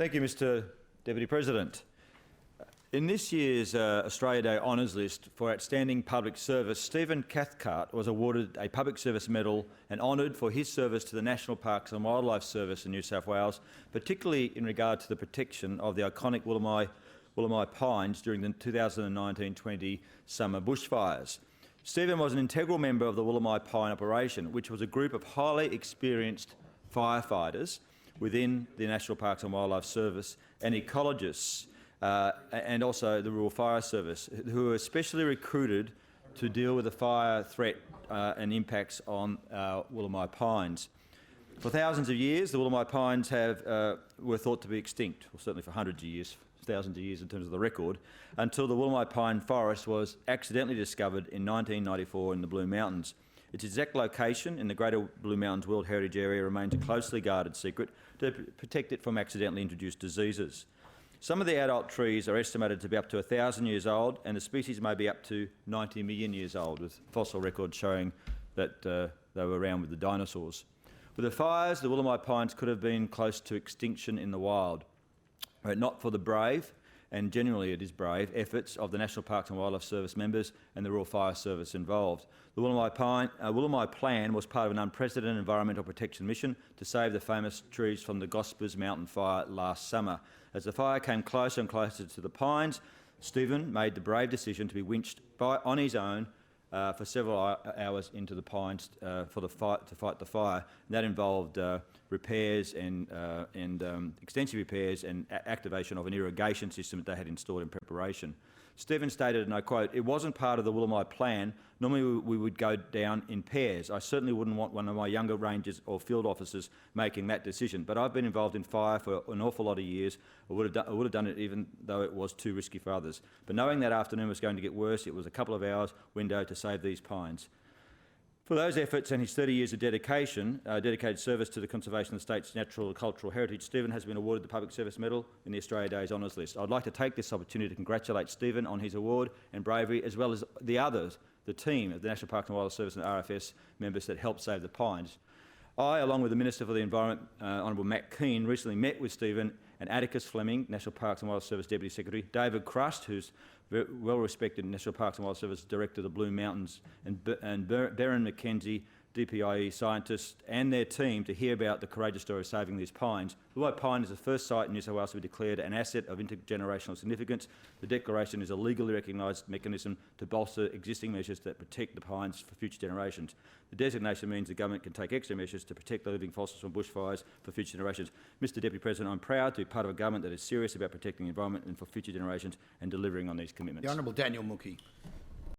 Thank you, Mr Deputy President. In this year's Australia Day Honours List for outstanding public service, Stephen Cathcart was awarded a Public Service Medal and honoured for his service to the National Parks and Wildlife Service in New South Wales, particularly in regard to the protection of the iconic Woolamai pines during the 2019-20 summer bushfires. Stephen was an integral member of the Woolamai Pine Operation, which was a group of highly experienced firefighters within the National Parks and Wildlife Service and ecologists and also the Rural Fire Service, who were especially recruited to deal with the fire threat and impacts on Woolamai pines. For thousands of years, the Woolamai pines were thought to be extinct, or certainly for hundreds of years, thousands of years in terms of the record, until the Woolamai pine forest was accidentally discovered in 1994 in the Blue Mountains. Its exact location in the Greater Blue Mountains World Heritage Area remains a closely guarded secret to protect it from accidentally introduced diseases. Some of the adult trees are estimated to be up to 1,000 years old, and the species may be up to 90 million years old, with fossil records showing that they were around with the dinosaurs. With the fires, the Woolamai pines could have been close to extinction in the wild, but not for the brave, and generally it is brave, efforts of the National Parks and Wildlife Service members and the Rural Fire Service involved. The Woolamai Plan was part of an unprecedented environmental protection mission to save the famous trees from the Gospers Mountain fire last summer. As the fire came closer and closer to the pines, Stephen made the brave decision to be winched on his own for several hours into the pines to fight the fire. And that involved repairs and extensive repairs and activation of an irrigation system that they had installed in preparation. Stephen stated, and I quote, "It wasn't part of the Woolamai plan. Normally we would go down in pairs. I certainly wouldn't want one of my younger rangers or field officers making that decision, but I've been involved in fire for an awful lot of years. I would have done it even though it was too risky for others. But knowing that afternoon was going to get worse, it was a couple of hours window to save these pines." For those efforts and his 30 years of dedicated service to the conservation of the state's natural and cultural heritage, Stephen has been awarded the Public Service Medal in the Australia Day's Honours List. I'd like to take this opportunity to congratulate Stephen on his award and bravery, as well as the others, the team of the National Parks and Wildlife Service and RFS members that helped save the pines. I, along with the Minister for the Environment, Honourable Matt Keane, recently met with Stephen and Atticus Fleming, National Parks and Wildlife Service Deputy Secretary, David Crust, who's well-respected National Parks and Wildlife Service Director of the Blue Mountains, and Berrin McKenzie, DPIE scientist, and their team to hear about the courageous story of saving these pines. The Woolamai pine is the first site in New South Wales to be declared an asset of intergenerational significance. The declaration is a legally recognised mechanism to bolster existing measures that protect the pines for future generations. The designation means the government can take extra measures to protect the living fossils from bushfires for future generations. Mr Deputy President, I'm proud to be part of a government that is serious about protecting the environment and for future generations and delivering on these commitments. The Honourable Daniel Mookhey.